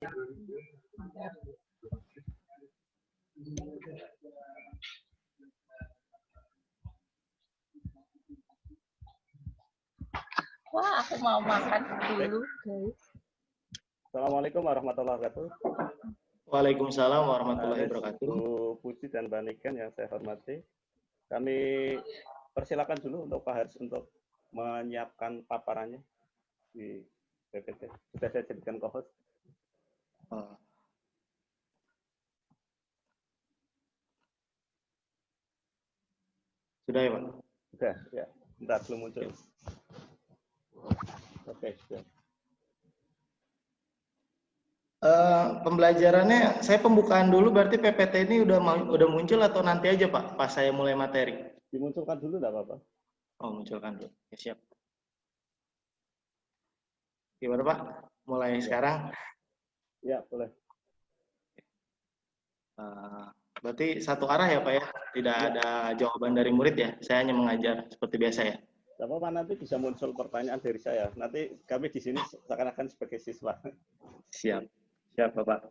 Wah, aku mau makan dulu, guys. Assalamualaikum warahmatullahi wabarakatuh. Waalaikumsalam warahmatullahi wabarakatuh. Bu Puji dan Mbak Niken yang saya hormati. Kami persilakan dulu untuk Pak Haris untuk menyiapkan paparannya di PPT. Sudah saya jadikan co-host. Sudah ya, Pak? Sudah, ya. Bentar, belum muncul. Oke, sudah. Pembelajarannya, saya pembukaan dulu, berarti PPT ini udah muncul atau nanti aja Pak, pas saya mulai materi? Dimunculkan dulu, tidak apa-apa. Oh, munculkan dulu. Ya, siap. Gimana Pak? Mulai sekarang? Ya, boleh. Berarti satu arah ya Pak ya? Tidak ada jawaban dari murid ya? Saya hanya mengajar seperti biasa ya? Tidak apa-apa, nanti bisa muncul pertanyaan dari saya. Nanti kami di sini seakan-akan sebagai siswa. Siap. Siap Bapak.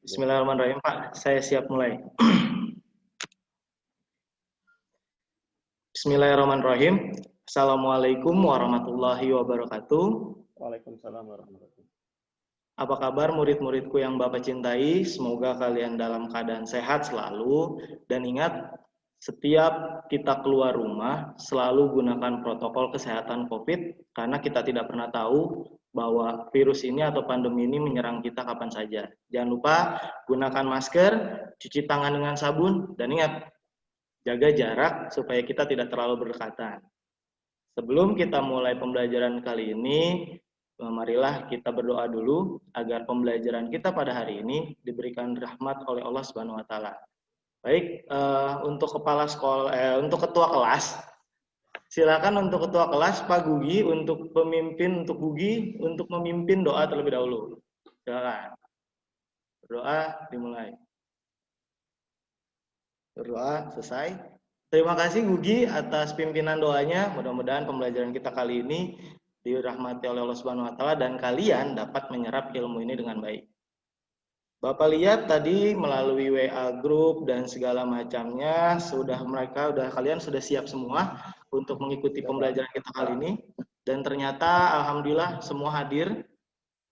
Bismillahirrahmanirrahim Pak, saya siap mulai. Bismillahirrahmanirrahim. Assalamualaikum warahmatullahi wabarakatuh. Waalaikumsalam warahmatullahi wabarakatuh. Apa kabar murid-muridku yang Bapak cintai? Semoga kalian dalam keadaan sehat selalu. Dan ingat, setiap kita keluar rumah, selalu gunakan protokol kesehatan COVID, karena kita tidak pernah tahu bahwa virus ini atau pandemi ini menyerang kita kapan saja. Jangan lupa gunakan masker, cuci tangan dengan sabun, dan ingat, jaga jarak supaya kita tidak terlalu berdekatan. Sebelum kita mulai pembelajaran kali ini, marilah kita berdoa dulu agar pembelajaran kita pada hari ini diberikan rahmat oleh Allah Subhanahu wa taala. Baik, untuk kepala sekolah untuk ketua kelas, silakan untuk ketua kelas Pak Gugi untuk pemimpin untuk Gugi untuk memimpin doa terlebih dahulu. Silakan. Berdoa dimulai. Berdoa selesai. Terima kasih Gugi atas pimpinan doanya. Mudah-mudahan pembelajaran kita kali ini dirahmati oleh Allah Subhanahu wa taala dan kalian dapat menyerap ilmu ini dengan baik. Bapak lihat tadi melalui WA grup dan segala macamnya kalian sudah siap semua untuk mengikuti pembelajaran kita kali ini dan ternyata alhamdulillah semua hadir.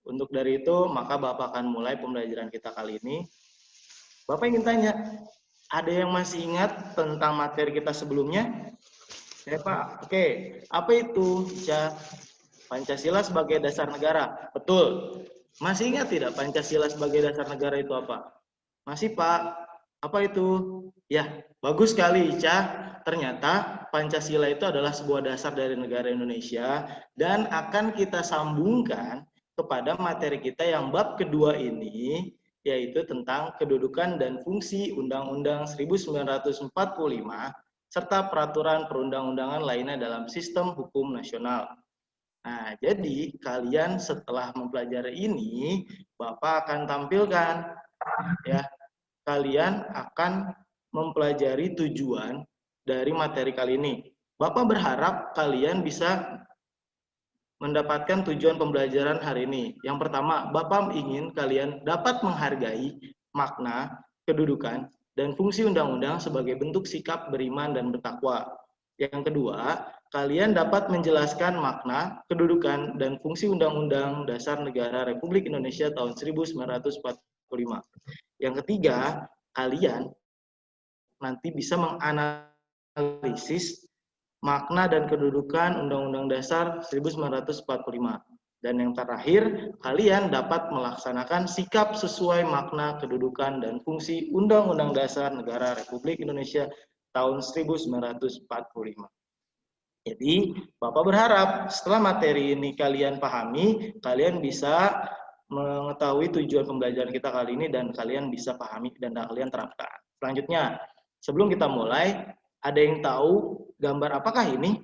Untuk dari itu maka Bapak akan mulai pembelajaran kita kali ini. Bapak ingin tanya, ada yang masih ingat tentang materi kita sebelumnya? Ya Pak, oke. Apa itu Pancasila sebagai dasar negara? Betul. Masih ingat tidak Pancasila sebagai dasar negara itu apa? Masih Pak. Apa itu? Ya, bagus sekali Ica. Ternyata Pancasila itu adalah sebuah dasar dari negara Indonesia dan akan kita sambungkan kepada materi kita yang bab kedua ini, yaitu tentang kedudukan dan fungsi Undang-Undang 1945 serta peraturan perundang-undangan lainnya dalam sistem hukum nasional. Nah, jadi kalian setelah mempelajari ini, Bapak akan tampilkan ya. Kalian akan mempelajari tujuan dari materi kali ini. Bapak berharap kalian bisa mendapatkan tujuan pembelajaran hari ini. Yang pertama, Bapak ingin kalian dapat menghargai makna, kedudukan, dan fungsi undang-undang sebagai bentuk sikap beriman dan bertakwa. Yang kedua, kalian dapat menjelaskan makna, kedudukan, dan fungsi Undang-Undang Dasar Negara Republik Indonesia tahun 1945. Yang ketiga, kalian nanti bisa menganalisis makna dan kedudukan Undang-Undang Dasar 1945. Dan yang terakhir, kalian dapat melaksanakan sikap sesuai makna, kedudukan, dan fungsi Undang-Undang Dasar Negara Republik Indonesia tahun 1945. Jadi, Bapak berharap setelah materi ini kalian pahami, kalian bisa mengetahui tujuan pembelajaran kita kali ini dan kalian bisa pahami dan kalian terapkan. Selanjutnya, sebelum kita mulai, ada yang tahu gambar apakah ini?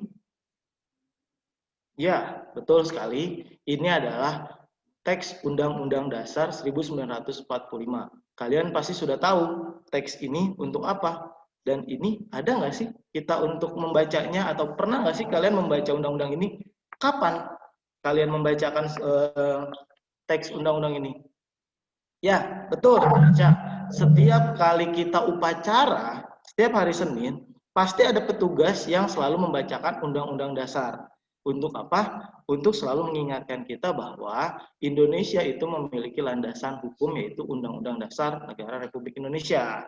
Ya, betul sekali. Ini adalah teks Undang-Undang Dasar 1945. Kalian pasti sudah tahu teks ini untuk apa. Dan ini ada nggak sih kita untuk membacanya atau pernah nggak sih kalian membaca undang-undang ini? Kapan kalian membacakan teks undang-undang ini? Ya, betul. Baca. Setiap kali kita upacara, setiap hari Senin, pasti ada petugas yang selalu membacakan Undang-Undang Dasar. Untuk apa? Untuk selalu mengingatkan kita bahwa Indonesia itu memiliki landasan hukum yaitu Undang-Undang Dasar Negara Republik Indonesia.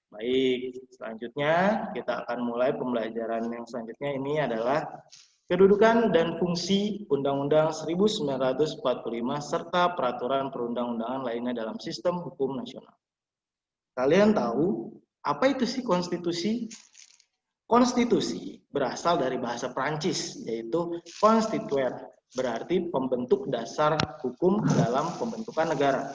Baik, selanjutnya kita akan mulai pembelajaran yang selanjutnya. Ini adalah kedudukan dan fungsi Undang-Undang 1945 serta peraturan perundang-undangan lainnya dalam sistem hukum nasional. Kalian tahu apa itu sih konstitusi? Konstitusi berasal dari bahasa Prancis, yaitu constituer, berarti pembentuk dasar hukum dalam pembentukan negara.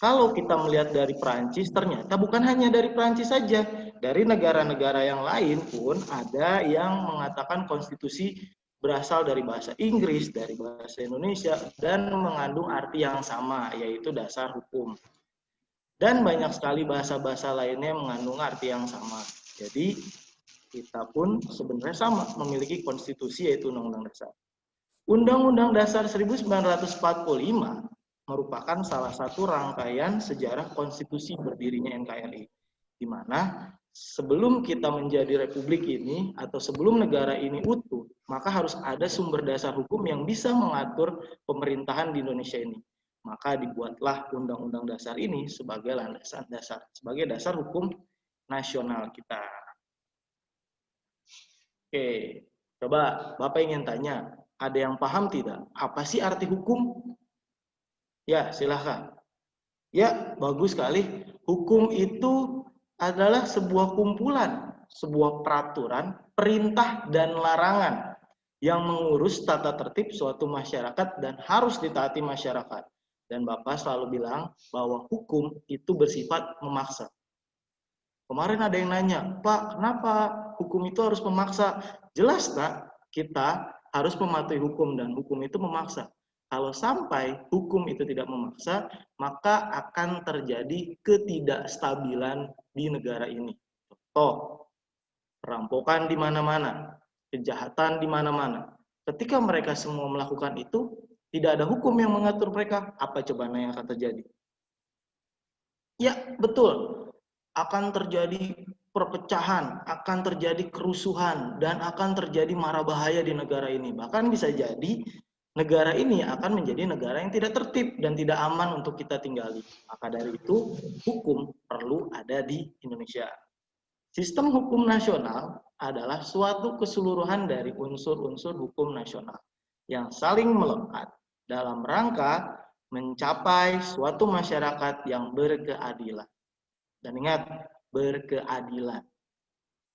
Kalau kita melihat dari Prancis, ternyata bukan hanya dari Prancis saja, dari negara-negara yang lain pun ada yang mengatakan konstitusi berasal dari bahasa Inggris, dari bahasa Indonesia, dan mengandung arti yang sama, yaitu dasar hukum. Dan banyak sekali bahasa-bahasa lainnya yang mengandung arti yang sama. Jadi, kita pun sebenarnya sama, memiliki konstitusi yaitu Undang-Undang Dasar. Undang-Undang Dasar 1945 merupakan salah satu rangkaian sejarah konstitusi berdirinya NKRI, di mana sebelum kita menjadi republik ini atau sebelum negara ini utuh, maka harus ada sumber dasar hukum yang bisa mengatur pemerintahan di Indonesia ini. Maka dibuatlah Undang-Undang Dasar ini sebagai landasan dasar, sebagai dasar hukum nasional kita. Oke, coba Bapak ingin tanya, ada yang paham tidak? Apa sih arti hukum? Ya, silahkan. Ya, bagus sekali. Hukum itu adalah sebuah kumpulan, sebuah peraturan, perintah, dan larangan yang mengurus tata tertib suatu masyarakat dan harus ditaati masyarakat. Dan Bapak selalu bilang bahwa hukum itu bersifat memaksa. Kemarin ada yang nanya, Pak, kenapa hukum itu harus memaksa? Jelas, Nak, kita harus mematuhi hukum dan hukum itu memaksa. Kalau sampai hukum itu tidak memaksa, maka akan terjadi ketidakstabilan di negara ini. Contoh, perampokan di mana-mana, kejahatan di mana-mana. Ketika mereka semua melakukan itu, tidak ada hukum yang mengatur mereka, apa coba yang akan terjadi? Ya, betul. Akan terjadi perpecahan, akan terjadi kerusuhan, dan akan terjadi mara bahaya di negara ini. Bahkan bisa jadi negara ini akan menjadi negara yang tidak tertib dan tidak aman untuk kita tinggali. Maka dari itu, hukum perlu ada di Indonesia. Sistem hukum nasional adalah suatu keseluruhan dari unsur-unsur hukum nasional yang saling melekat dalam rangka mencapai suatu masyarakat yang berkeadilan. Dan ingat, berkeadilan.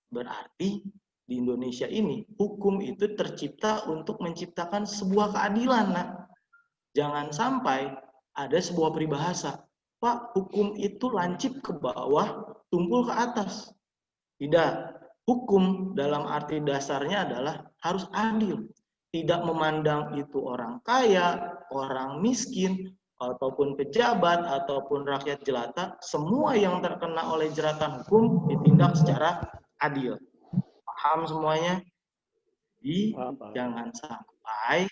Berarti di Indonesia ini, hukum itu tercipta untuk menciptakan sebuah keadilan. Nah, jangan sampai ada sebuah peribahasa, Pak, hukum itu lancip ke bawah, tumpul ke atas. Tidak, hukum dalam arti dasarnya adalah harus adil. Tidak memandang itu orang kaya, orang miskin, ataupun pejabat, ataupun rakyat jelata, semua yang terkena oleh jeratan hukum ditindak secara adil. Paham semuanya? Jadi, jangan sampai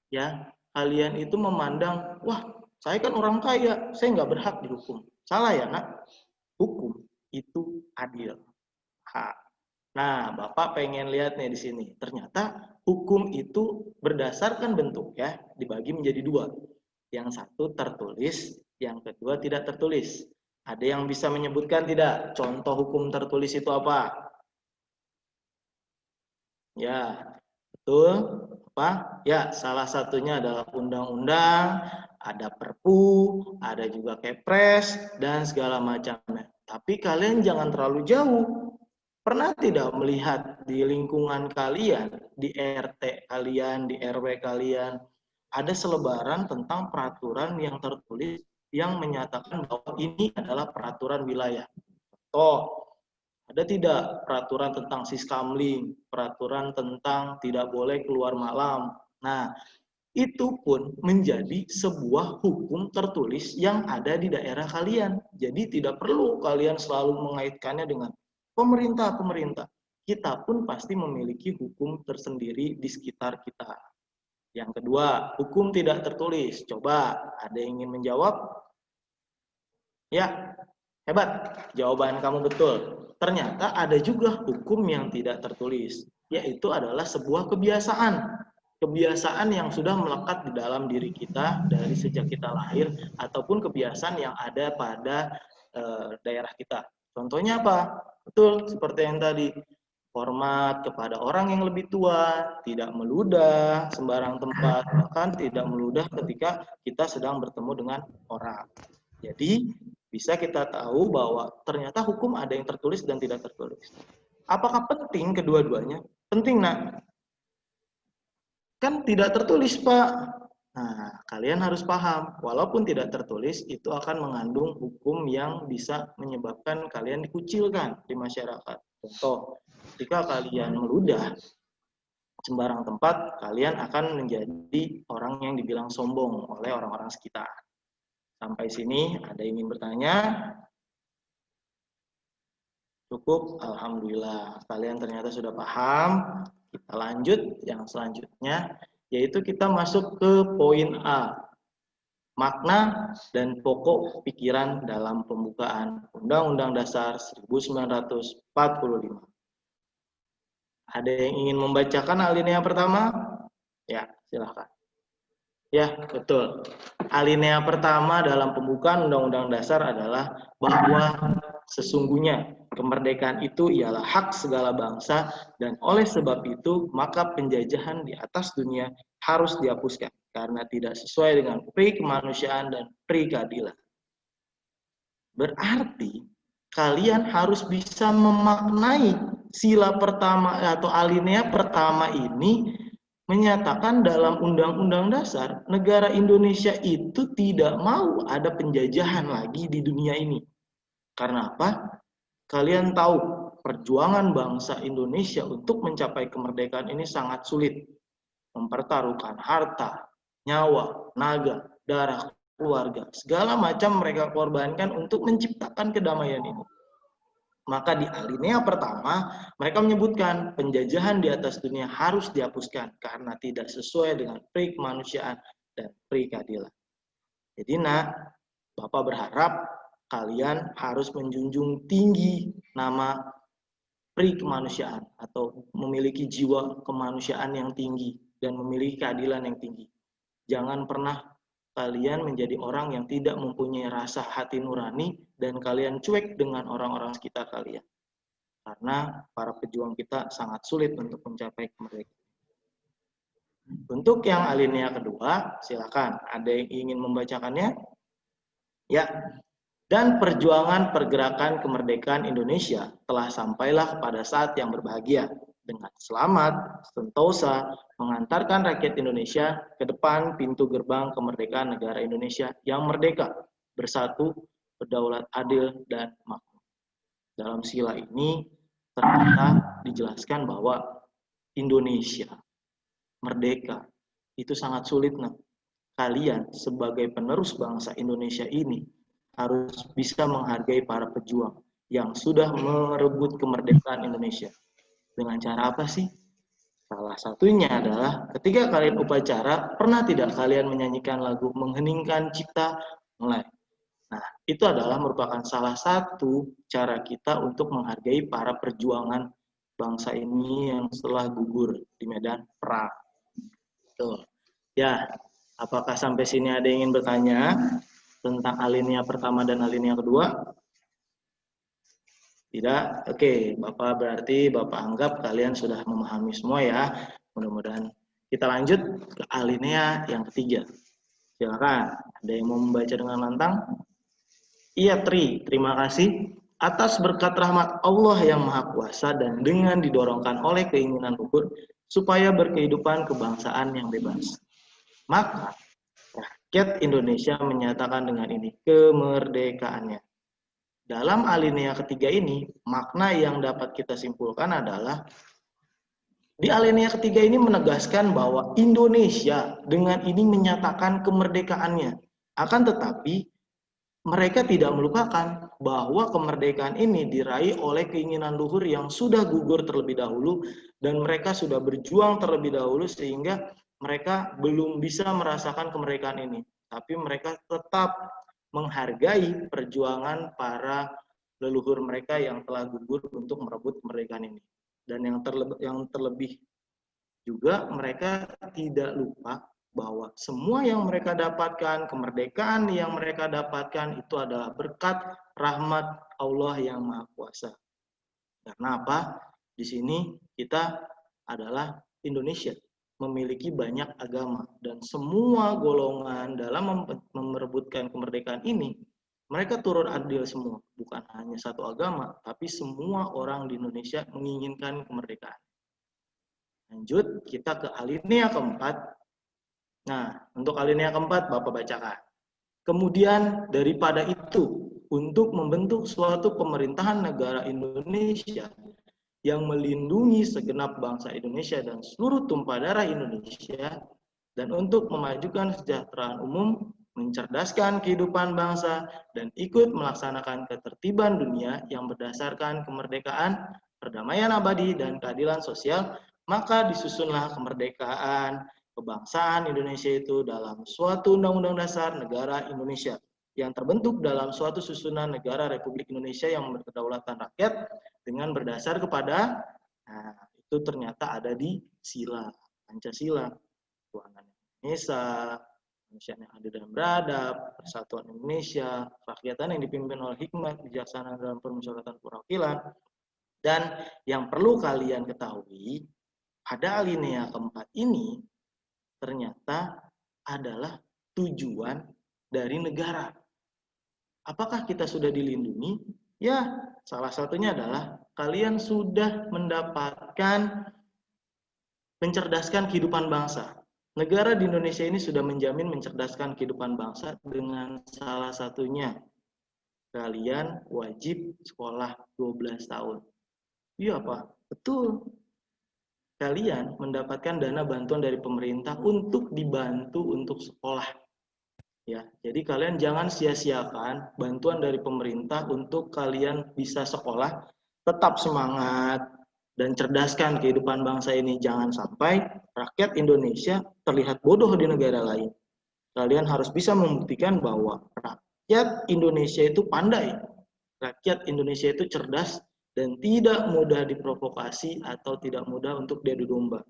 ya kalian itu memandang, wah, saya kan orang kaya, saya nggak berhak dihukum. Salah ya, Nak? Hukum itu adil. Nah, Bapak pengen lihat nih di sini. Ternyata hukum itu berdasarkan bentuk ya, dibagi menjadi dua. Yang satu tertulis, yang kedua tidak tertulis. Ada yang bisa menyebutkan tidak? Contoh hukum tertulis itu apa? Ya, betul. Apa? Ya, salah satunya adalah undang-undang, ada perpu, ada juga kepres, dan segala macamnya. Tapi kalian jangan terlalu jauh. Pernah tidak melihat di lingkungan kalian, di RT kalian, di RW kalian, ada selebaran tentang peraturan yang tertulis yang menyatakan bahwa ini adalah peraturan wilayah? Oh, ada tidak peraturan tentang siskamling, peraturan tentang tidak boleh keluar malam? Nah, itu pun menjadi sebuah hukum tertulis yang ada di daerah kalian. Jadi tidak perlu kalian selalu mengaitkannya dengan pemerintah. Kita pun pasti memiliki hukum tersendiri di sekitar kita. Yang kedua, hukum tidak tertulis. Coba, ada yang ingin menjawab? Ya, hebat. Jawaban kamu betul. Ternyata ada juga hukum yang tidak tertulis, yaitu adalah sebuah kebiasaan. Kebiasaan yang sudah melekat di dalam diri kita dari sejak kita lahir, ataupun kebiasaan yang ada pada daerah kita. Contohnya apa? Betul, seperti yang tadi. Hormat kepada orang yang lebih tua, tidak meludah sembarang tempat, bahkan tidak meludah ketika kita sedang bertemu dengan orang. Jadi, bisa kita tahu bahwa ternyata hukum ada yang tertulis dan tidak tertulis. Apakah penting kedua-duanya? Penting, nak. Kan tidak tertulis, Pak. Nah, kalian harus paham, walaupun tidak tertulis, itu akan mengandung hukum yang bisa menyebabkan kalian dikucilkan di masyarakat. Contoh, ketika kalian meludah sembarang tempat, kalian akan menjadi orang yang dibilang sombong oleh orang-orang sekitar. Sampai sini, ada yang ingin bertanya? Cukup, alhamdulillah. Kalian ternyata sudah paham. Kita lanjut yang selanjutnya, yaitu kita masuk ke poin A. Makna dan pokok pikiran dalam pembukaan Undang-Undang Dasar 1945. Ada yang ingin membacakan alinea pertama? Ya, silahkan. Ya, betul. Alinea pertama dalam pembukaan Undang-Undang Dasar adalah bahwa sesungguhnya kemerdekaan itu ialah hak segala bangsa, dan oleh sebab itu maka penjajahan di atas dunia harus dihapuskan karena tidak sesuai dengan pri kemanusiaan dan pri keadilan. Berarti kalian harus bisa memaknai sila pertama atau alinea pertama ini menyatakan dalam Undang-Undang Dasar negara Indonesia itu tidak mau ada penjajahan lagi di dunia ini. Karena apa? Kalian tahu perjuangan bangsa Indonesia untuk mencapai kemerdekaan ini sangat sulit. Mempertaruhkan harta, nyawa, tenaga, darah, keluarga, segala macam mereka korbankan untuk menciptakan kedamaian ini. Maka di alinea pertama, mereka menyebutkan penjajahan di atas dunia harus dihapuskan karena tidak sesuai dengan pri kemanusiaan dan pri keadilan. Jadi nak, Bapak berharap kalian harus menjunjung tinggi nama pri kemanusiaan atau memiliki jiwa kemanusiaan yang tinggi dan memiliki keadilan yang tinggi. Jangan pernah kalian menjadi orang yang tidak mempunyai rasa hati nurani dan kalian cuek dengan orang-orang sekitar kalian. Karena para pejuang kita sangat sulit untuk mencapai kemerdekaan. Untuk yang alinea kedua, silakan. Ada yang ingin membacakannya? Ya. Dan perjuangan pergerakan kemerdekaan Indonesia telah sampailah pada saat yang berbahagia, dengan selamat, sentosa, mengantarkan rakyat Indonesia ke depan pintu gerbang kemerdekaan negara Indonesia yang merdeka, bersatu, berdaulat adil, dan makmur. Dalam sila ini ternyata dijelaskan bahwa Indonesia merdeka itu sangat sulit. Nah, kalian sebagai penerus bangsa Indonesia ini harus bisa menghargai para pejuang yang sudah merebut kemerdekaan Indonesia. Dengan cara apa sih? Salah satunya adalah ketika kalian upacara, pernah tidak kalian menyanyikan lagu Mengheningkan Cipta Mulai? Nah, itu adalah merupakan salah satu cara kita untuk menghargai para perjuangan bangsa ini yang setelah gugur di medan perang. Tuh. Ya, apakah sampai sini ada yang ingin bertanya tentang alinea pertama dan alinea kedua? Tidak? Oke, Bapak berarti Bapak anggap kalian sudah memahami semua ya. Mudah-mudahan kita lanjut ke alinea yang ketiga. Silakan, ada yang mau membaca dengan lantang? Iya, terima kasih. Atas berkat rahmat Allah yang Maha Kuasa dan dengan didorongkan oleh keinginan luhur supaya berkehidupan kebangsaan yang bebas. Maka rakyat Indonesia menyatakan dengan ini kemerdekaannya. Dalam alinea ketiga ini, makna yang dapat kita simpulkan adalah di alinea ketiga ini menegaskan bahwa Indonesia dengan ini menyatakan kemerdekaannya. Akan tetapi, mereka tidak melupakan bahwa kemerdekaan ini diraih oleh keinginan luhur yang sudah gugur terlebih dahulu dan mereka sudah berjuang terlebih dahulu sehingga mereka belum bisa merasakan kemerdekaan ini, tapi mereka tetap menghargai perjuangan para leluhur mereka yang telah gugur untuk merebut kemerdekaan ini. Dan yang terlebih juga mereka tidak lupa bahwa semua yang mereka dapatkan, kemerdekaan yang mereka dapatkan itu adalah berkat rahmat Allah yang Maha Kuasa. Karena apa? Di sini kita adalah Indonesia, memiliki banyak agama, dan semua golongan dalam merebutkan kemerdekaan ini, mereka turut andil semua, bukan hanya satu agama, tapi semua orang di Indonesia menginginkan kemerdekaan. Lanjut, kita ke alinea keempat. Nah, untuk alinea keempat, Bapak bacakan. Kemudian daripada itu, untuk membentuk suatu pemerintahan negara Indonesia yang melindungi segenap bangsa Indonesia dan seluruh tumpah darah Indonesia, dan untuk memajukan kesejahteraan umum, mencerdaskan kehidupan bangsa, dan ikut melaksanakan ketertiban dunia yang berdasarkan kemerdekaan, perdamaian abadi, dan keadilan sosial, maka disusunlah kemerdekaan kebangsaan Indonesia itu dalam suatu undang-undang dasar negara Indonesia yang terbentuk dalam suatu susunan negara Republik Indonesia yang berkedaulatan rakyat dengan berdasar kepada, itu ternyata ada di sila, Pancasila, ketuhanan Indonesia, manusia yang adil dan beradab, persatuan Indonesia, kerakyatan yang dipimpin oleh hikmat, bijaksana dalam permusyawaratan perwakilan. Dan yang perlu kalian ketahui, pada alinea keempat ini ternyata adalah tujuan dari negara. Apakah kita sudah dilindungi? Ya, salah satunya adalah kalian sudah mendapatkan mencerdaskan kehidupan bangsa. Negara di Indonesia ini sudah menjamin mencerdaskan kehidupan bangsa dengan salah satunya kalian wajib sekolah 12 tahun. Iya, Pak. Betul. Kalian mendapatkan dana bantuan dari pemerintah untuk dibantu untuk sekolah. Ya, jadi kalian jangan sia-siakan bantuan dari pemerintah untuk kalian bisa sekolah, tetap semangat dan cerdaskan kehidupan bangsa ini. Jangan sampai rakyat Indonesia terlihat bodoh di negara lain. Kalian harus bisa membuktikan bahwa rakyat Indonesia itu pandai, rakyat Indonesia itu cerdas, dan tidak mudah diprovokasi atau tidak mudah untuk diadu domba.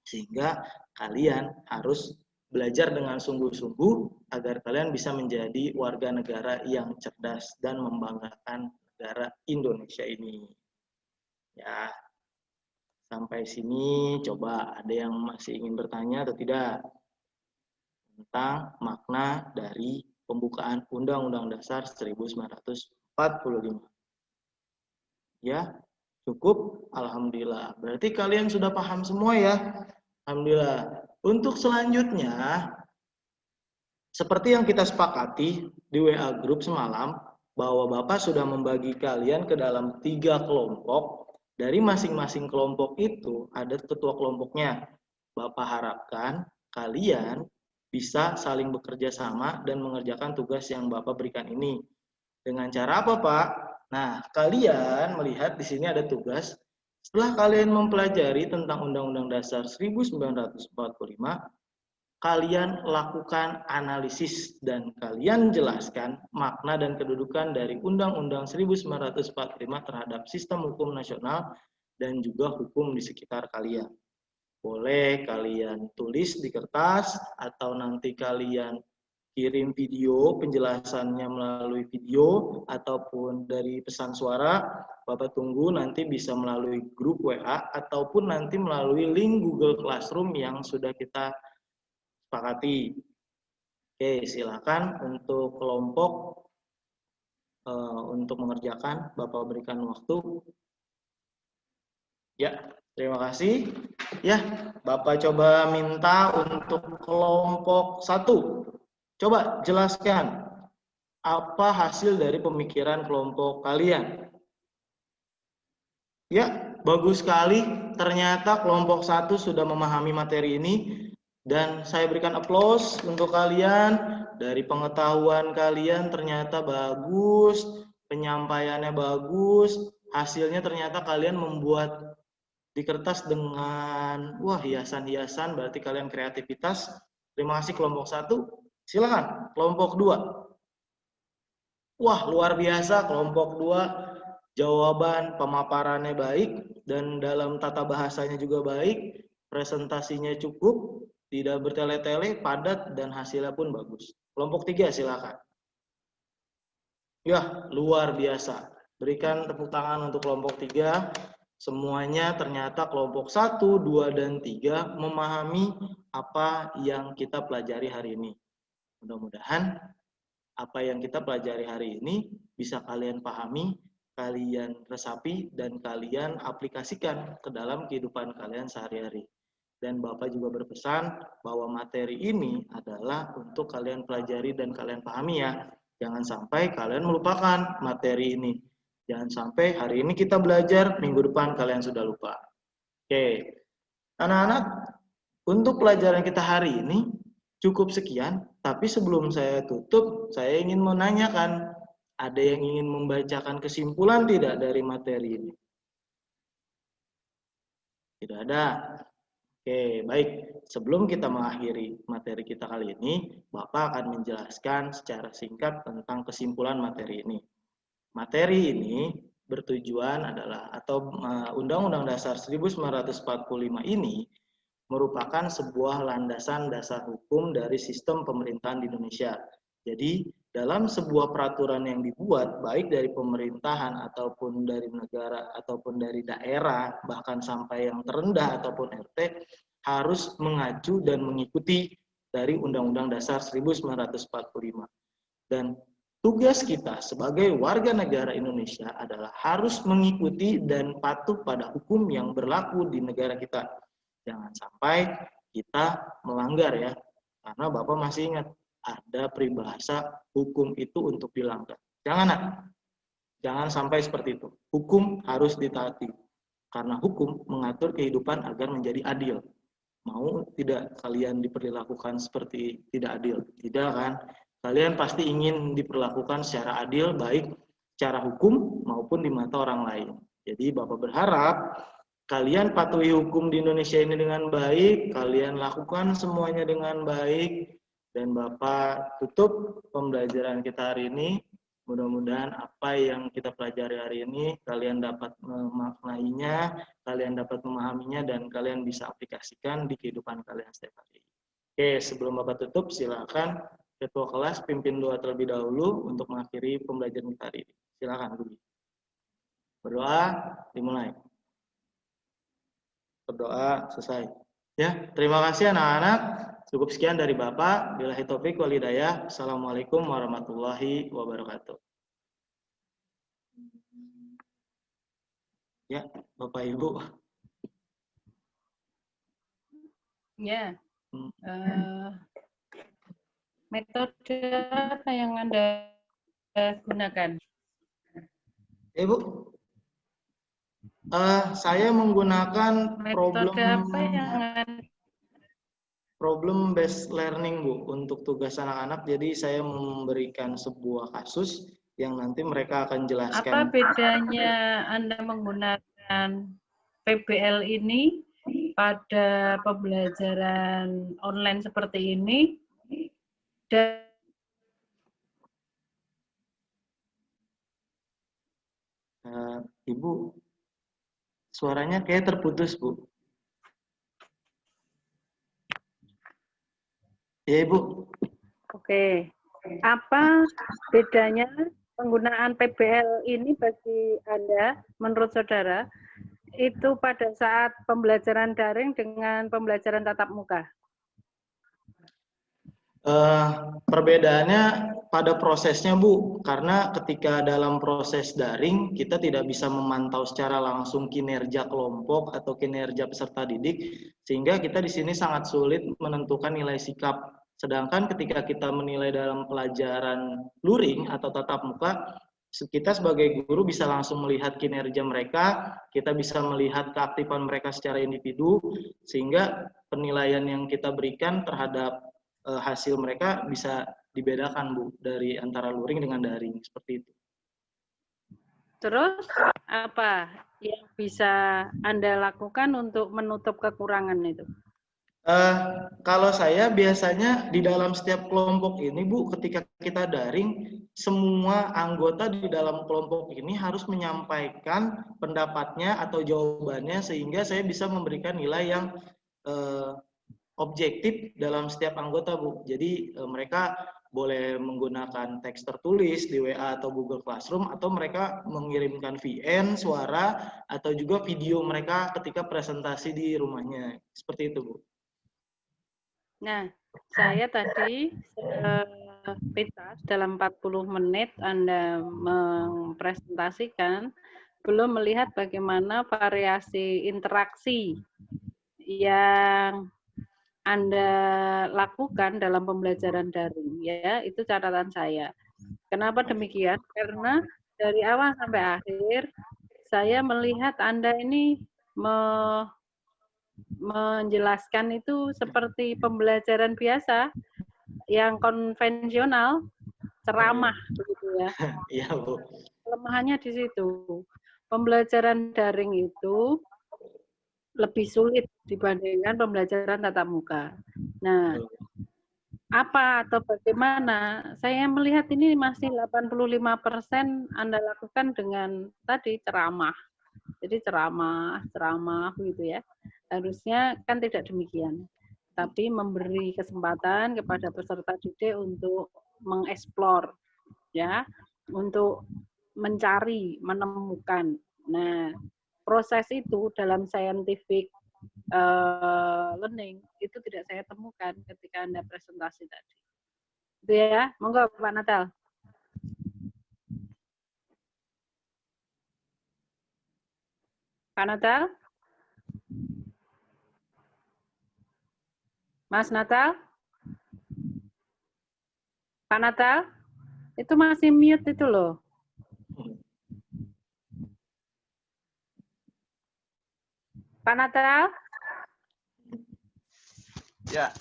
Sehingga kalian harus belajar dengan sungguh-sungguh agar kalian bisa menjadi warga negara yang cerdas dan membanggakan negara Indonesia ini. Ya, sampai sini coba ada yang masih ingin bertanya atau tidak tentang makna dari pembukaan Undang-Undang Dasar 1945. Ya, cukup. Alhamdulillah. Berarti kalian sudah paham semua ya. Alhamdulillah. Untuk selanjutnya, seperti yang kita sepakati di WA Group semalam, bahwa Bapak sudah membagi kalian ke dalam 3 kelompok. Dari masing-masing kelompok itu ada ketua kelompoknya. Bapak harapkan kalian bisa saling bekerja sama dan mengerjakan tugas yang Bapak berikan ini. Dengan cara apa, Pak? Nah, kalian melihat di sini ada tugas. Setelah kalian mempelajari tentang Undang-Undang Dasar 1945, kalian lakukan analisis dan kalian jelaskan makna dan kedudukan dari Undang-Undang 1945 terhadap sistem hukum nasional dan juga hukum di sekitar kalian. Boleh kalian tulis di kertas atau nanti kalian kirim video penjelasannya melalui video ataupun dari pesan suara. Bapak tunggu nanti bisa melalui grup WA ataupun nanti melalui link Google Classroom yang sudah kita sepakati. Oke, silakan untuk kelompok untuk mengerjakan. Bapak berikan waktu. Ya, terima kasih. Ya, Bapak coba minta untuk kelompok 1. Coba jelaskan apa hasil dari pemikiran kelompok kalian. Ya, bagus sekali. Ternyata kelompok 1 sudah memahami materi ini dan saya berikan aplaus untuk kalian. Dari pengetahuan kalian ternyata bagus, penyampaiannya bagus, hasilnya ternyata kalian membuat di kertas dengan hiasan-hiasan, berarti kalian kreativitas. Terima kasih kelompok 1. Silakan kelompok 2. Wah, luar biasa kelompok 2. Jawaban pemaparannya baik dan dalam tata bahasanya juga baik, presentasinya cukup, tidak bertele-tele, padat, dan hasilnya pun bagus. Kelompok 3 silakan. Ya, luar biasa. Berikan tepuk tangan untuk kelompok 3. Semuanya ternyata kelompok 1, 2, dan 3 memahami apa yang kita pelajari hari ini. Mudah-mudahan apa yang kita pelajari hari ini bisa kalian pahami, kalian resapi, dan kalian aplikasikan ke dalam kehidupan kalian sehari-hari. Dan Bapak juga berpesan bahwa materi ini adalah untuk kalian pelajari dan kalian pahami ya. Jangan sampai kalian melupakan materi ini. Jangan sampai hari ini kita belajar, minggu depan kalian sudah lupa. Oke, anak-anak, untuk pelajaran kita hari ini cukup sekian. Tapi sebelum saya tutup, saya ingin menanyakan, ada yang ingin membacakan kesimpulan tidak dari materi ini? Tidak ada. Oke, baik. Sebelum kita mengakhiri materi kita kali ini, Bapak akan menjelaskan secara singkat tentang kesimpulan materi ini. Materi ini bertujuan adalah, atau Undang-Undang Dasar 1945 ini merupakan sebuah landasan dasar hukum dari sistem pemerintahan di Indonesia. Jadi, dalam sebuah peraturan yang dibuat, baik dari pemerintahan ataupun dari negara ataupun dari daerah, bahkan sampai yang terendah ataupun RT, harus mengacu dan mengikuti dari Undang-Undang Dasar 1945. Dan tugas kita sebagai warga negara Indonesia adalah harus mengikuti dan patuh pada hukum yang berlaku di negara kita. Jangan sampai kita melanggar ya. Karena Bapak masih ingat, ada peribahasa hukum itu untuk dilanggar. Jangan sampai seperti itu. Hukum harus ditaati. Karena hukum mengatur kehidupan agar menjadi adil. Mau tidak kalian diperlakukan seperti tidak adil? Tidak kan? Kalian pasti ingin diperlakukan secara adil, baik secara hukum maupun di mata orang lain. Jadi Bapak berharap kalian patuhi hukum di Indonesia ini dengan baik, kalian lakukan semuanya dengan baik, dan Bapak tutup pembelajaran kita hari ini. Mudah-mudahan apa yang kita pelajari hari ini kalian dapat memaknainya, kalian dapat memahaminya, dan kalian bisa aplikasikan di kehidupan kalian setiap hari. Oke, sebelum Bapak tutup, silakan Ketua kelas pimpin doa terlebih dahulu untuk mengakhiri pembelajaran kita hari ini. Silakan, Budi. Berdoa dimulai. Berdoa selesai. Ya, terima kasih anak-anak. Cukup sekian dari Bapak. Billahi taufik wal hidayah. Assalamualaikum warahmatullahi wabarakatuh. Ya, Bapak Ibu. Ya. Metode apa yang Anda gunakan? Ibu, saya menggunakan problem based learning, Bu, untuk tugas anak-anak. Jadi saya memberikan sebuah kasus yang nanti mereka akan jelaskan. Apa bedanya Anda menggunakan PBL ini pada pembelajaran online seperti ini? Dan Ibu, suaranya kayak terputus, Bu. Ya, Ibu. Oke. Apa bedanya penggunaan PBL ini bagi Anda, menurut saudara, itu pada saat pembelajaran daring dengan pembelajaran tatap muka? Perbedaannya pada prosesnya, Bu, karena ketika dalam proses daring kita tidak bisa memantau secara langsung kinerja kelompok atau kinerja peserta didik, sehingga kita di sini sangat sulit menentukan nilai sikap. Sedangkan ketika kita menilai dalam pelajaran luring atau tatap muka, kita sebagai guru bisa langsung melihat kinerja mereka, kita bisa melihat keaktifan mereka secara individu, sehingga penilaian yang kita berikan terhadap hasil mereka bisa dibedakan, Bu, dari antara luring dengan daring, seperti itu. Terus apa yang bisa Anda lakukan untuk menutup kekurangan itu? Kalau saya biasanya di dalam setiap kelompok ini, Bu, ketika kita daring, semua anggota di dalam kelompok ini harus menyampaikan pendapatnya atau jawabannya sehingga saya bisa memberikan nilai yang objektif dalam setiap anggota, Bu. Jadi mereka boleh menggunakan teks tertulis di WA atau Google Classroom, atau mereka mengirimkan VN, suara, atau juga video mereka ketika presentasi di rumahnya. Seperti itu, Bu. Nah, saya tadi Pita, dalam 40 menit Anda mempresentasikan, belum melihat bagaimana variasi interaksi yang Anda lakukan dalam pembelajaran daring, ya, itu catatan saya. Kenapa demikian? Karena dari awal sampai akhir, saya melihat Anda ini menjelaskan itu seperti pembelajaran biasa yang konvensional, ceramah begitu ya. Iya, Bu. Kelemahannya di situ. Pembelajaran daring itu lebih sulit dibandingkan pembelajaran tatap muka. Nah, apa atau bagaimana? Saya melihat ini masih 85% Anda lakukan dengan tadi ceramah. Jadi ceramah begitu ya. Harusnya kan tidak demikian. Tapi memberi kesempatan kepada peserta didik untuk mengeksplor, ya, untuk mencari, menemukan. Nah, proses itu dalam scientific learning itu tidak saya temukan ketika Anda presentasi tadi. Itu ya, monggo Pak Natal. Pak Natal? Mas Natal? Pak Natal? Itu masih mute itu loh. Pak Natal? Ya,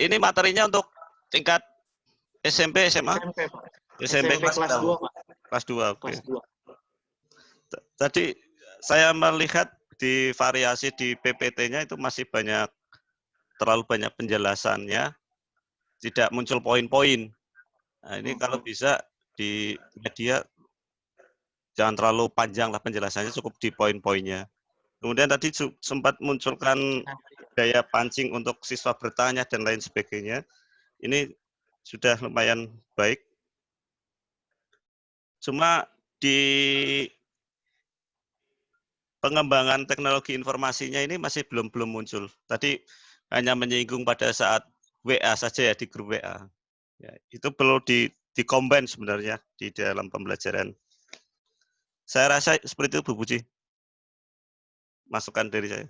ini materinya untuk tingkat SMP, SMA? SMP, Pak. SMP kelas 2, Pak. Kelas 2, oke. Kelas 2. Tadi saya melihat di variasi di PPT-nya itu masih terlalu banyak penjelasannya, tidak muncul poin-poin. Nah, ini kalau bisa di media jangan terlalu panjang lah penjelasannya, cukup di poin-poinnya. Kemudian tadi sempat munculkan daya pancing untuk siswa bertanya dan lain sebagainya. Ini sudah lumayan baik. Cuma di pengembangan teknologi informasinya ini masih belum muncul. Tadi hanya menyinggung pada saat WA saja ya, di grup WA. Ya, itu perlu di-combine sebenarnya di dalam pembelajaran. Saya rasa seperti itu, Bu Puji. Masukan dari saya.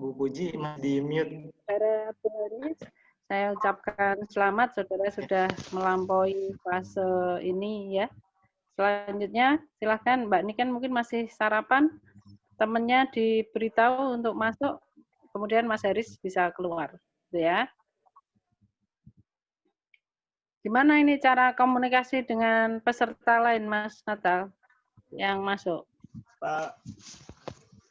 Bu Puji masih di mute. Para penulis, saya ucapkan selamat, saudara sudah melampaui fase ini ya. Selanjutnya, silahkan Mbak Niken mungkin masih sarapan, temannya diberitahu untuk masuk, kemudian Mas Haris bisa keluar, gitu ya. Gimana ini cara komunikasi dengan peserta lain, Mas Natal, yang masuk? Pak,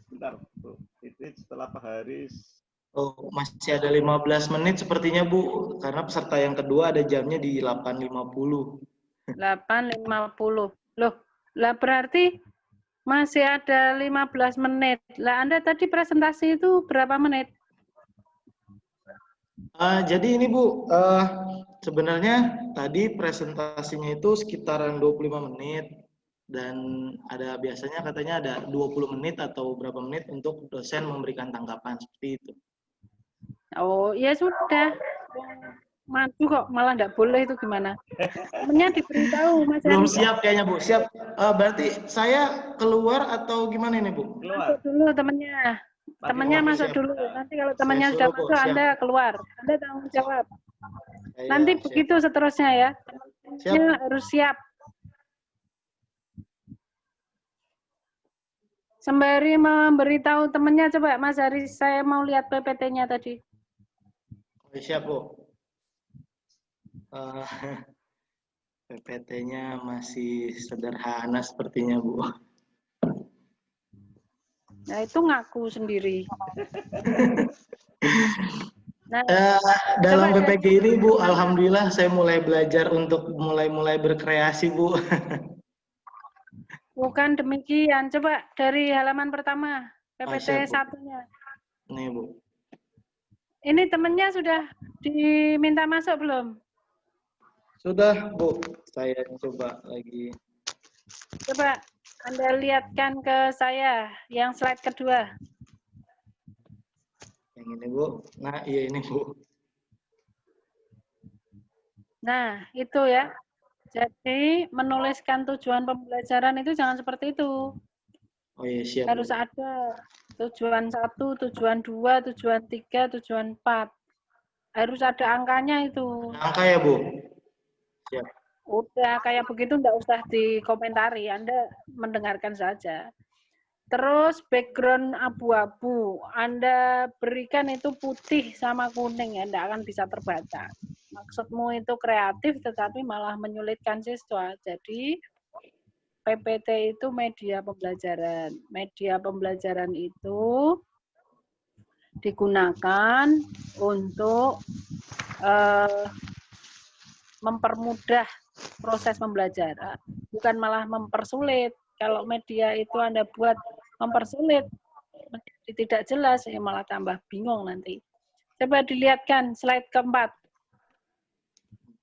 bentar, Bu. Itu setelah Pak Haris. Oh, masih ada 15 menit sepertinya, Bu. Karena peserta yang kedua ada jamnya di 8.50. 8.50. Loh, lah berarti masih ada 15 menit. Lah Anda tadi presentasi itu berapa menit? Jadi ini Bu, sebenarnya tadi presentasinya itu sekitaran 25 menit. Dan ada biasanya katanya ada 20 menit atau berapa menit untuk dosen memberikan tanggapan, seperti itu. Oh, ya sudah. Maju kok, malah nggak boleh itu gimana? Temennya diberitahu, Mas. Belum siap kayaknya, Bu. Siap. Berarti saya keluar atau gimana ini, Bu? Masuk dulu temennya. Temennya masuk dulu. Nanti kalau temennya sudah masuk, Anda keluar. Anda tanggung jawab. Nanti begitu seterusnya ya. Temennya harus siap. Sembari memberitahu temennya, coba Mas Haris, saya mau lihat PPT-nya tadi. Siap, Bu. PPT-nya masih sederhana sepertinya, Bu. Nah, itu ngaku sendiri. Nah, Dalam coba PPG ini, Bu, alhamdulillah saya mulai belajar untuk mulai berkreasi, Bu. bukan demikian. Coba dari halaman pertama, PPT Siap, Bu. 1-nya. Nih, Bu. Ini temennya sudah diminta masuk belum? Sudah, Bu. Saya coba lagi. Coba Anda lihatkan ke saya yang slide kedua. Yang ini, Bu. Nah, iya ini, Bu. Nah, itu ya. Jadi, menuliskan tujuan pembelajaran itu jangan seperti itu. Oh iya, siap, Harus Bu. ada tujuan 1, tujuan 2, tujuan 3, tujuan 4. Harus ada angkanya itu. Ada angka ya, Bu? Siap. Udah kayak begitu enggak usah dikomentari, Anda mendengarkan saja. Terus background abu-abu, Anda berikan itu putih sama kuning ya, enggak akan bisa terbaca. Maksudmu itu kreatif tetapi malah menyulitkan siswa. Jadi PPT itu media pembelajaran. Media pembelajaran itu digunakan untuk mempermudah proses pembelajaran, bukan malah mempersulit. Kalau media itu Anda buat mempersulit, menjadi tidak jelas, ya malah tambah bingung nanti. Coba dilihatkan slide keempat.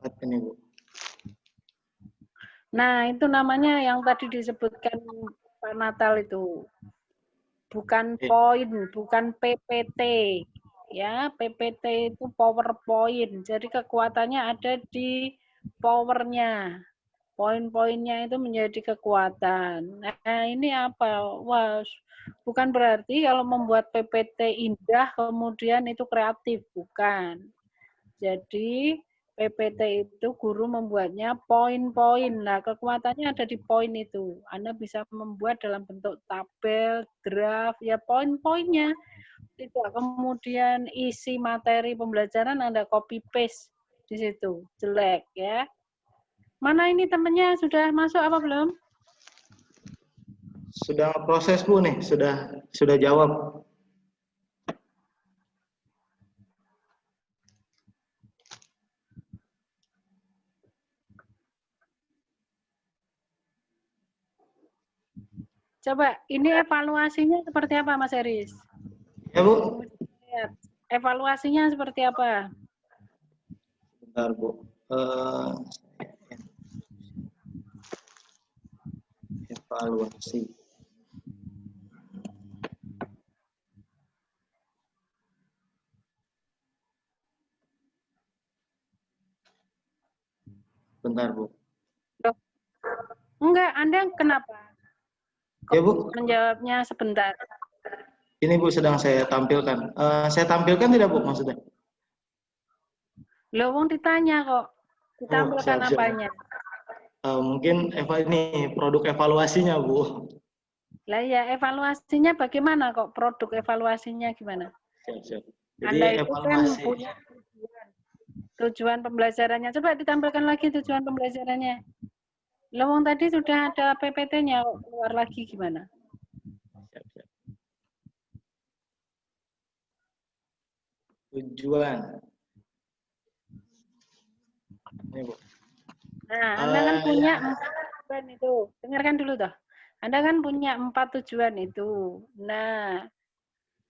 4 ini, Bu. Nah, itu namanya yang tadi disebutkan Pak Natal itu. Bukan poin, bukan PPT. Ya, PPT itu PowerPoint. Jadi kekuatannya ada di powernya. Poin-poinnya itu menjadi kekuatan. Nah, ini apa? Wah, bukan berarti kalau membuat PPT indah kemudian itu kreatif, bukan. Jadi PPT itu guru membuatnya poin-poin. Nah, kekuatannya ada di poin itu. Anda bisa membuat dalam bentuk tabel, draft, ya poin-poinnya. Tidak kemudian isi materi pembelajaran Anda copy paste di situ. Jelek ya. Mana ini temennya sudah masuk apa belum? Sudah proses, Bu nih, sudah jawab. Coba, ini evaluasinya seperti apa, Mas Eris? Ya, Bu. Lihat, evaluasinya seperti apa? Bentar, Bu. Evaluasi. Bentar, Bu. Loh, enggak, Anda kenapa? Ya, Bu. Menjawabnya sebentar. Ini, Bu, sedang saya tampilkan. Saya tampilkan tidak, Bu, maksudnya? Loh, wong ditanya kok. Ditampilkan siap. apanya? Mungkin ini produk evaluasinya, Bu. Lah ya, evaluasinya bagaimana kok? Produk evaluasinya gimana? Siap. Jadi Anda itu kan evaluasi. punya tujuan pembelajarannya. Coba ditampilkan lagi tujuan pembelajarannya. Loh, wong tadi sudah ada PPT-nya, keluar lagi gimana? Siap. Tujuan. Ini, Bu. Nah, Anda kan punya 4 tujuan itu. Dengarkan dulu toh. Anda kan punya 4 tujuan itu. Nah,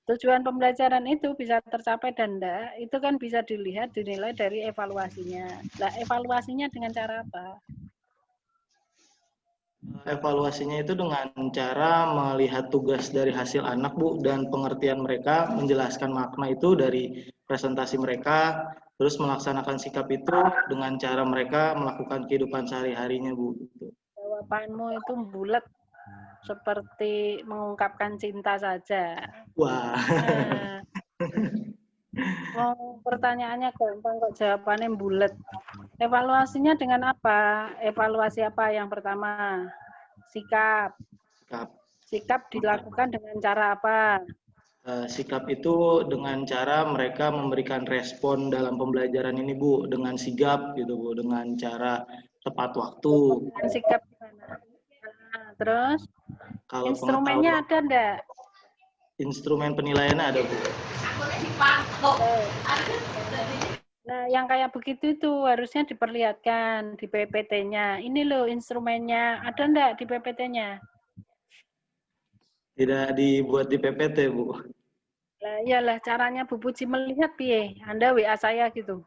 tujuan pembelajaran itu bisa tercapai dan enggak, itu kan bisa dinilai dari evaluasinya. Nah, evaluasinya dengan cara apa? Evaluasinya itu dengan cara melihat tugas dari hasil anak, Bu, dan pengertian mereka, menjelaskan makna itu dari presentasi mereka, terus melaksanakan sikap itu dengan cara mereka melakukan kehidupan sehari-harinya, Bu. Jawabanmu itu bulat seperti mengungkapkan cinta saja. Wah. Pertanyaannya gampang kok, jawabannya bulat. Evaluasinya dengan apa? Evaluasi apa yang pertama? Sikap. Sikap dilakukan dengan cara apa? sikap itu dengan cara mereka memberikan respon dalam pembelajaran ini, Bu, dengan sigap gitu, Bu, dengan cara tepat waktu. Dengan sikap gimana? Nah, terus Kalau instrumennya ada enggak? instrumen penilaiannya ada, Bu. Nah, yang kayak begitu itu harusnya diperlihatkan di PPT-nya. Ini loh instrumennya, ada enggak di PPT-nya? Tidak dibuat di PPT, Bu. Lah iyalah caranya Bu Puji melihat piye? Anda WA saya gitu.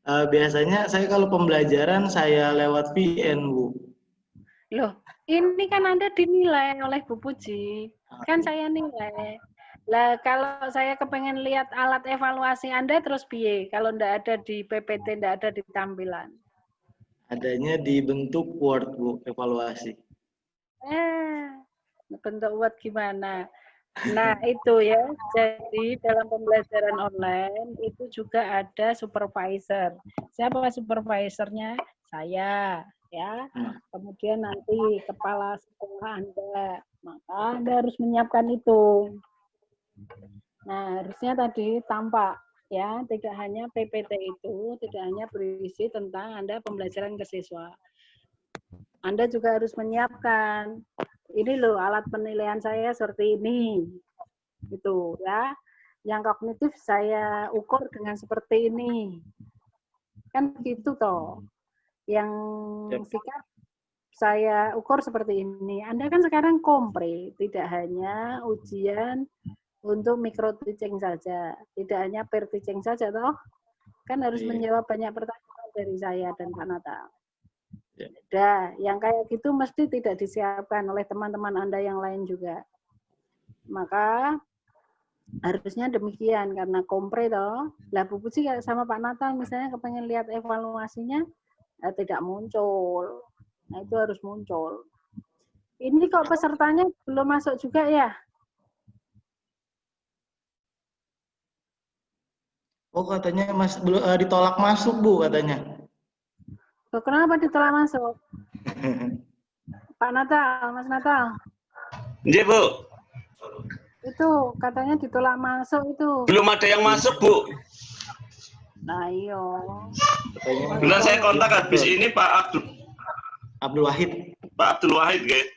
Biasanya saya kalau pembelajaran saya lewat VN, Bu. Loh, ini kan Anda dinilai oleh Bu Puji. Kan saya nilai. Lah kalau saya kepengen lihat alat evaluasi Anda terus piye? Kalau ndak ada di PPT, ndak ada di tampilan. Adanya di bentuk Word, Bu, evaluasi. Bentuk Word gimana? Nah, itu ya. Jadi dalam pembelajaran online itu juga ada supervisor. Siapa supervisornya? Saya, ya. Kemudian nanti kepala sekolah Anda. Maka Anda harus menyiapkan itu. Nah, harusnya tadi tampak ya, tidak hanya PPT itu, tidak hanya berisi tentang Anda pembelajaran ke siswa. Anda juga harus menyiapkan, ini loh alat penilaian saya seperti ini. Gitu ya. Yang kognitif saya ukur dengan seperti ini. Kan gitu toh. Yang sikap saya ukur seperti ini. Anda kan sekarang kompre, tidak hanya ujian untuk micro teaching saja, tidak hanya peer teaching saja toh. Kan harus menjawab banyak pertanyaan dari saya dan Pak Natal. Nah, yang kayak gitu mesti tidak disiapkan oleh teman-teman Anda yang lain juga. Maka harusnya demikian karena kompre toh. Lah Bu Puji sama Pak Natal misalnya kepengen lihat evaluasinya tidak muncul. Nah, itu harus muncul. Ini kok pesertanya belum masuk juga ya? Oh, katanya Mas belum ditolak masuk, Bu, katanya. Loh, kenapa ditolak masuk? Pak Natal, Mas Natal. Iya, Bu. Itu katanya ditolak masuk itu. Belum ada yang masuk, Bu. Nah, iya. Benar saya kontak habis ini Pak Abdul Wahid. Pak Abdul Wahid, guys.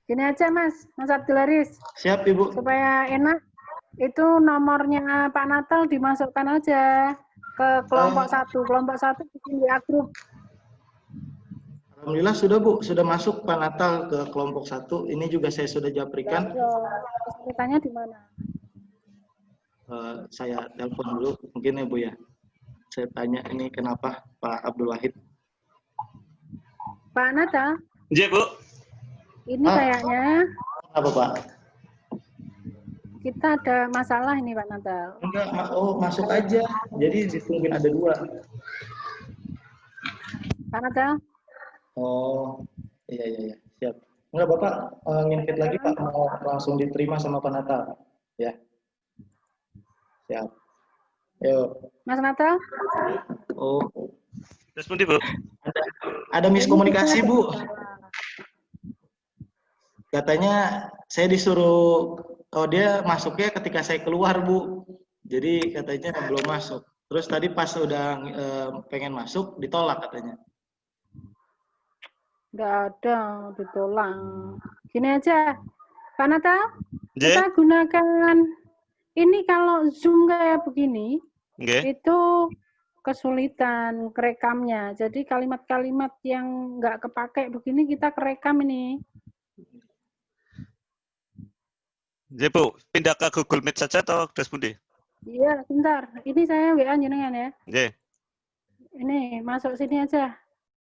Gini aja Mas Abdul Haris. Siap, Ibu. Supaya enak, itu nomornya Pak Natal dimasukkan aja ke kelompok 1. Kelompok 1 bikin WA grup. Alhamdulillah sudah, Bu, sudah masuk Pak Natal ke kelompok 1. Ini juga saya sudah japrikan. Ceritanya di mana? Saya telepon dulu, mungkin ya, Bu ya. Saya tanya ini kenapa Pak Abdul Wahid. Pak Natal? Iya, Bu. Ini kayaknya apa, Pak? Kita ada masalah ini, Pak Natal. Enggak, masuk aja. Jadi mungkin ada 2. Pak Natal? Oh, iya. Siap. Enggak, Bapak ngintip lagi, Pak. Mau langsung diterima sama Pak Natal. Ya. Siap. Yuk. Mas Natal? Oh. Terus pundi, Bu? Ada miskomunikasi, Bu. Katanya saya disuruh, dia masuknya ketika saya keluar, Bu. Jadi katanya belum masuk. Terus tadi pas udah pengen masuk, ditolak katanya. Nggak ada, ditolak. Gini aja, Pak Natal, Yeah. kita gunakan, ini kalau Zoom kayak begini, itu kesulitan kerekamnya. Jadi kalimat-kalimat yang nggak kepake begini kita kerekam ini. Ya, Bu, pindah ke Google Meet saja atau Dasbundi? Iya, bentar. Ini saya WA jenengan ya. Iya. Ini masuk sini aja.